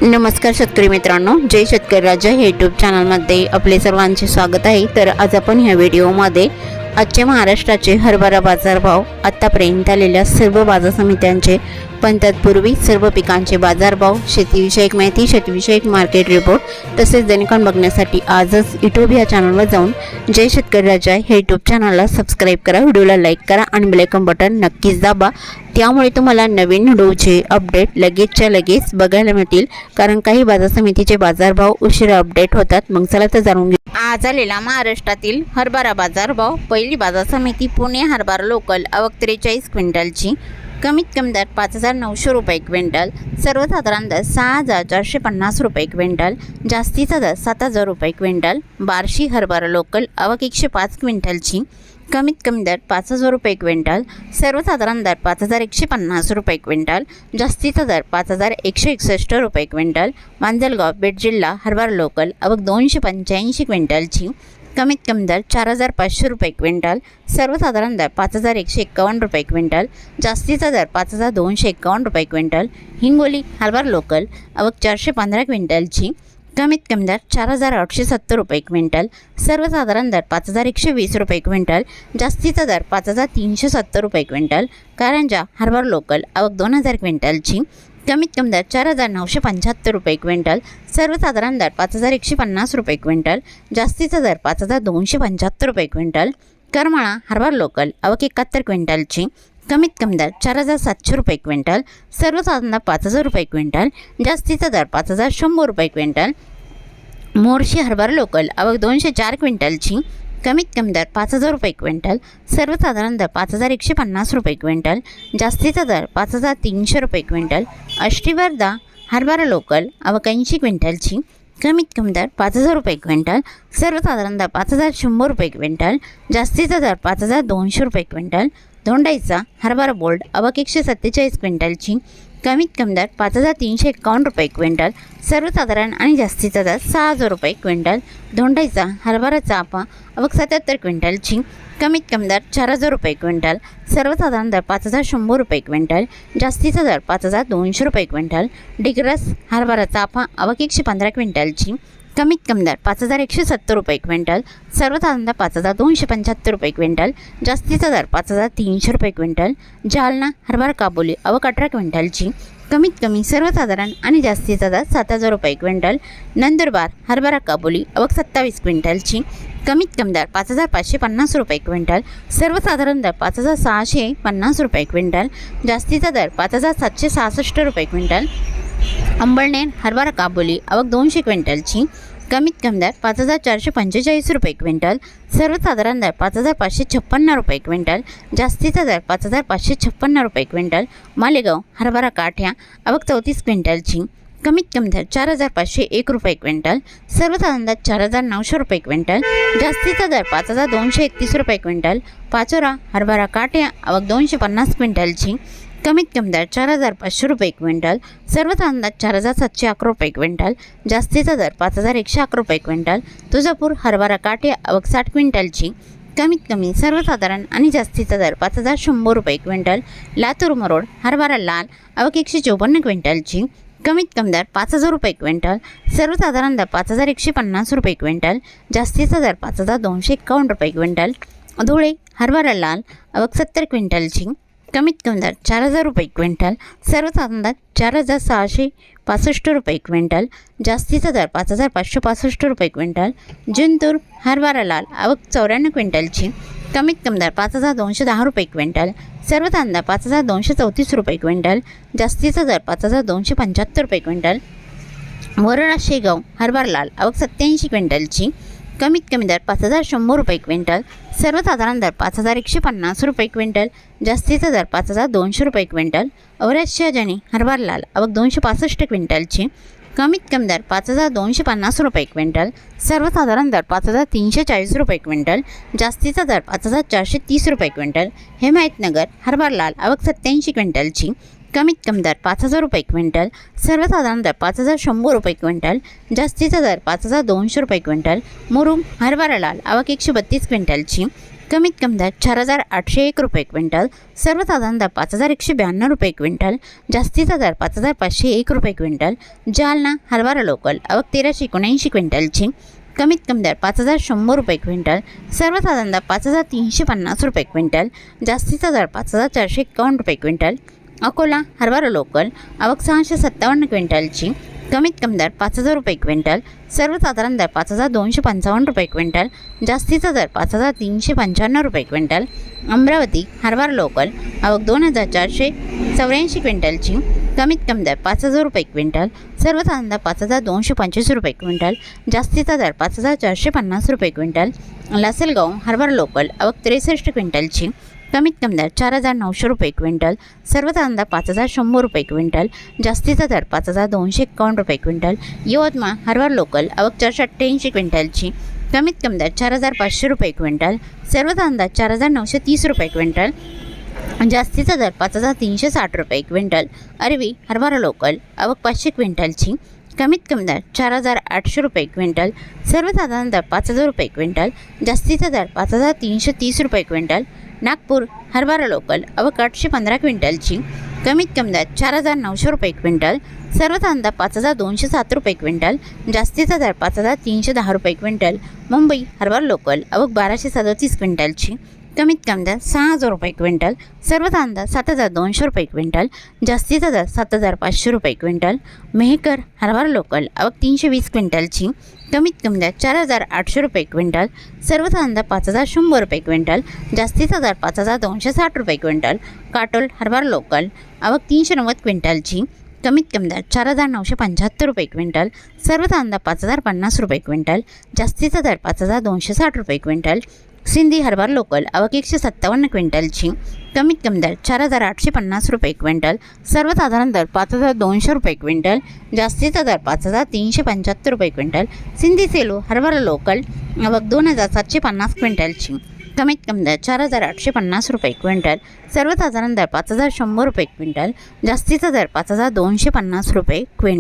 नमस्कार शेतकरी मित्रांनो, जय शेतकरी राजा हे यूट्यूब चॅनलमध्ये आपले सर्वांचे स्वागत आहे। तर आज आपण ह्या व्हिडिओमध्ये आजचे महाराष्ट्राचे हरभरा बाजारभाव, आतापर्यंत आलेल्या सर्व बाजार समित्यांचे, पण तत्पूर्वी सर्व पिकांचे बाजारभाव, शेतीविषयक माहिती, शेतीविषयक मार्केट रिपोर्ट तसेच दैनिकांन बघण्यासाठी आजच यूट्यूब या चॅनलवर जाऊन जय शेतकरी राजा हे यूट्यूब चॅनलला सबस्क्राईब करा, व्हिडिओला लाईक करा आणि बेल आयकॉन बटन नक्कीच दाबा। त्यामुळे तुम्हाला नवीन व्हिडिओचे अपडेट लगेचच्या लगेच बघायला मिळतील, कारण काही बाजार समितीचे बाजारभाव उशिरा अपडेट होतात। मग चला तर जाणून घेऊ आज आलेला महाराष्ट्रातील हरभरा बाजारभाव। पहिली बाजार समिती पुणे हरभरा लोकल, आवक 43 क्विंटलची, कमीत कमी दर 5,900 रुपये क्विंटल, सर्वसाधारण दर 6,450 रुपये क्विंटल, जास्तीचा दर 7,000 रुपये क्विंटल। बार्शी हरभरा लोकल, आवक 105 क्विंटलची, कमीत कमी दर 5,000 रुपये क्विंटल, सर्वसाधारण दर 5,150 रुपये क्विंटल, जास्तीचा दर 5,161 रुपये क्विंटल। मांजलगाव बीड जिल्हा हरभरा लोकल, आवक 285 क्विंटलची, कमीत कमी दर 4,500 रुपये क्विंटल, सर्वसाधारण दर 5,151 रुपये क्विंटल, जास्तीचा दर 5,251 रुपये क्विंटल। हिंगोली हरभरा लोकल, आवक 415 क्विंटलची, कमीत कमी दर 4,870 रुपये क्विंटल, सर्वसाधारण दर 5,120 रुपये क्विंटल, जास्तीचा दर 5,370 रुपये क्विंटल। कारंजा हरभरा लोकल, आवक 2,000 क्विंटलची, कमीत कमी दर 4,975 रुपये क्विंटल, सर्वसाधारण दर 5,150 रुपये क्विंटल, जास्तीचा दर 5,275 रुपये क्विंटल। करमाळा हरभरा लोकल, आवक 71 क्विंटलची, कमीत कमी दर 4,700 रुपये क्विंटल, सर्वसाधारण दर 5,000 रुपये क्विंटल, जास्तीचा दर 5,100 रुपये क्विंटल। मोर्शी हरभरा लोकल, आवक 204 क्विंटलची, कमीत कमी दर 5,000 रुपये क्विंटल, सर्वसाधारण दर 5,150 रुपये क्विंटल, जास्तीचा दर 5,300 रुपये क्विंटल। अष्टीवर्धा हरभरा लोकल, आवक 80 क्विंटलची, कमीत कमी दर 5,000 रुपये क्विंटल, सर्वसाधारण दर 5,100 रुपये क्विंटल, जास्तीचा दर 5,200 रुपये क्विंटल। धोंडाईचा हरभरा बोल्ड, आवक 147 क्विंटलची, कमीत कमी दर 5,351 रुपये क्विंटल, सर्वसाधारण आणि जास्तीचा दर 6,000 रुपये क्विंटल। धोंडाईचा हरभरा चाफा, आवक 77 क्विंटलची, कमीत कमी दर 4,000 रुपये क्विंटल, सर्वसाधारण दर 5,100 रुपये क्विंटल, जास्तीचा दर 5,200 रुपये क्विंटल। डिग्रस हरभरा चाफा, आवक 115 क्विंटलची, कमीत कमी दर 5,170 रुपये क्विंटल, सर्वसाधारण दर 5,275 रुपये क्विंटल, जास्तीचा दर 5,300 रुपये क्विंटल। जालना हरभरा काबुली, आवक 18 क्विंटलची, कमीत कमी सर्वसाधारण आणि जास्तीचा दर 7,000 रुपये क्विंटल। नंदुरबार हरभरा काबुली, आवक 27 क्विंटलची, कमीत कमी दर 5,550 रुपये क्विंटल, सर्वसाधारण दर 5,650 रुपये क्विंटल, जास्तीचा दर 5,766 रुपये क्विंटल। अंबळनेर हरभरा काबुली, आवक 200 क्विंटलची, कमीत कमी दर 5,445 रुपये क्विंटल, सर्वसाधारण दर 5,556 रुपये क्विंटल, जास्तीचा दर 5,556 रुपये क्विंटल। मालेगाव हरभरा काठ्या, आवक 34 क्विंटलची, कमीत कमी दर 4,501 रुपये क्विंटल, सर्वसाधारण दर 4,900 रुपये क्विंटल, जास्तीचा दर 5,231 रुपये क्विंटल। पाचोरा हरभरा काठ्या, आवक 250 क्विंटलची, कमीत कमी दर 4,500 रुपये क्विंटल, सर्वसाधारण दर 4,711 रुपये क्विंटल, जास्तीचा दर 5,111 रुपये क्विंटल। तुळजापूर हरभरा काठ्या, आवक 60 क्विंटलची, कमीत कमी सर्वसाधारण आणि जास्तीचा दर 5,100 रुपये क्विंटल। लातूर मरोड हरभरा लाल, आवक 154 क्विंटलची, कमीत कमी दर 5,000 रुपये क्विंटल, सर्वसाधारण दर 5,150 रुपये क्विंटल, जास्तीचा दर 5,251 रुपये क्विंटल। धुळे हरभरा लाल, आवक 70 क्विंटलची, कमीत कमी दर 4,000 रुपये क्विंटल, सर्वसाधारण दर 4,665 रुपये क्विंटल, जास्तीचा दर 5,565 रुपये क्विंटल। जिंतूर हरभरा लाल, आवक 94 क्विंटलची, कमीत कमी दर 5,210 रुपये क्विंटल, सर्वसाधारण दर 5,234 रुपये क्विंटल, जास्तीचा दर 5,275 रुपये क्विंटल। वरोरा शेगाव हरभरा लाल, आवक 87 क्विंटलची, कमीत कमी दर 5,100 रुपये क्विंटल, सर्वसाधारण दर 5,150 रुपये क्विंटल, जास्तीचा दर 5,200 रुपये क्विंटल। औरत शहाजनी हरभरा लाल, आवक 265 क्विंटलची, कमीत कमी दर 5,250 रुपये क्विंटल, सर्वसाधारण दर 5,340 रुपये क्विंटल, जास्तीचा दर 5,430 रुपये क्विंटल। हिमायतनगर हरभरा लाल, आवक 87 क्विंटलची, कमीत कमी दर 5,000 रुपये क्विंटल, सर्वसाधारण दर 5,100 रुपये क्विंटल, जास्तीचा दर 5,200 रुपये क्विंटल। मुरुम हरभरा लाल, आवक 132 क्विंटलची, कमीत कमी दर 4,801 रुपये क्विंटल, सर्वसाधारण दर 5,192 रुपये क्विंटल, जास्तीचा दर 5,501 रुपये क्विंटल. जालना हरभरा लोकल आवक 1,379 क्विंटलची, कमीत कमी दर 5,100 रुपये क्विंटल, सर्वसाधारण दर 5,350 रुपये क्विंटल, जास्तीचा दर 5,451 रुपये क्विंटल. अकोला हरभरा लोकल आवक 657 क्विंटलची, कमीत कमी दर 5,000 रुपये क्विंटल, सर्वसाधारण दर 5,255 रुपये क्विंटल, जास्तीचा दर 5,395 रुपये क्विंटल. अमरावती हरभरा लोकल आवक 2,484 क्विंटलची, कमीत कमी दर 5,000 रुपये क्विंटल, सर्वसाधारण दर 5,225 रुपये क्विंटल, जास्तीचा दर 5,450 रुपये क्विंटल. लासलगाव हरभरा लोकल आवक 63 क्विंटलची, कमीत कमी दर 4,900 रुपये क्विंटल, सर्वसाधारण दर 5,100 रुपये क्विंटल, जास्तीचा दर 5,251 रुपये क्विंटल. यवतमाळ हरभरा लोकल आवक 488 क्विंटलची, कमीत कमी दर 4,500 रुपये क्विंटल, सर्वसाधारण दर 4,930 रुपये क्विंटल, जास्तीचा दर 5,360 रुपये क्विंटल. अरवी हरभरा लोकल आवक 500 क्विंटलची, कमीत कमी दर 4,800 रुपये क्विंटल, सर्वसाधारण दर 5,000 रुपये क्विंटल, जास्तीचा दर 5,330 रुपये क्विंटल. नागपूर हरभरा लोकल आवक 815 क्विंटलची, कमीत कमी दर 4,900 रुपये क्विंटल, सर्वसाधारण दर 5,207 रुपये क्विंटल, जास्तीचा दर 5,310 रुपये क्विंटल. मुंबई हरभरा लोकल आवक 1,237 क्विंटलची, कमीत कमी दर 6,000 रुपये क्विंटल, सर्वसाधारण दर 7,200 रुपये क्विंटल, जास्तीचा दर 7,500 रुपये क्विंटल. मेहकर हरभरा लोकल आवक 320 क्विंटलची, कमीत कमी दर 4,800 रुपये क्विंटल, सर्वसाधारण दर 5,100 रुपये क्विंटल, जास्तीचा दर 5,260 रुपये क्विंटल. काटोल हरभरा लोकल आवक 390 क्विंटलची, कमीत कमी दर 4,975 रुपये क्विंटल, सर्वसाधारण दर 5,050 रुपये क्विंटल, जास्तीचा दर 5,260 रुपये क्विंटल. सिंधी हरभरा लोकल आवक 157 क्विंटलची, कमीत कमी दर 4,850 रुपये क्विंटल, सर्वसाधारण दर 5,200 रुपये क्विंटल, जास्तीचा दर 5,375 रुपये क्विंटल. सिंधी सेलू हरभरा लोकल आवक 2,750 क्विंटलची, कमीत कमी दर 4,850 रुपये क्विंटल, सर्वसाधारण दर 5,100 रुपये क्विंटल, जास्तीचा दर 5,250 रुपये क्विंटल.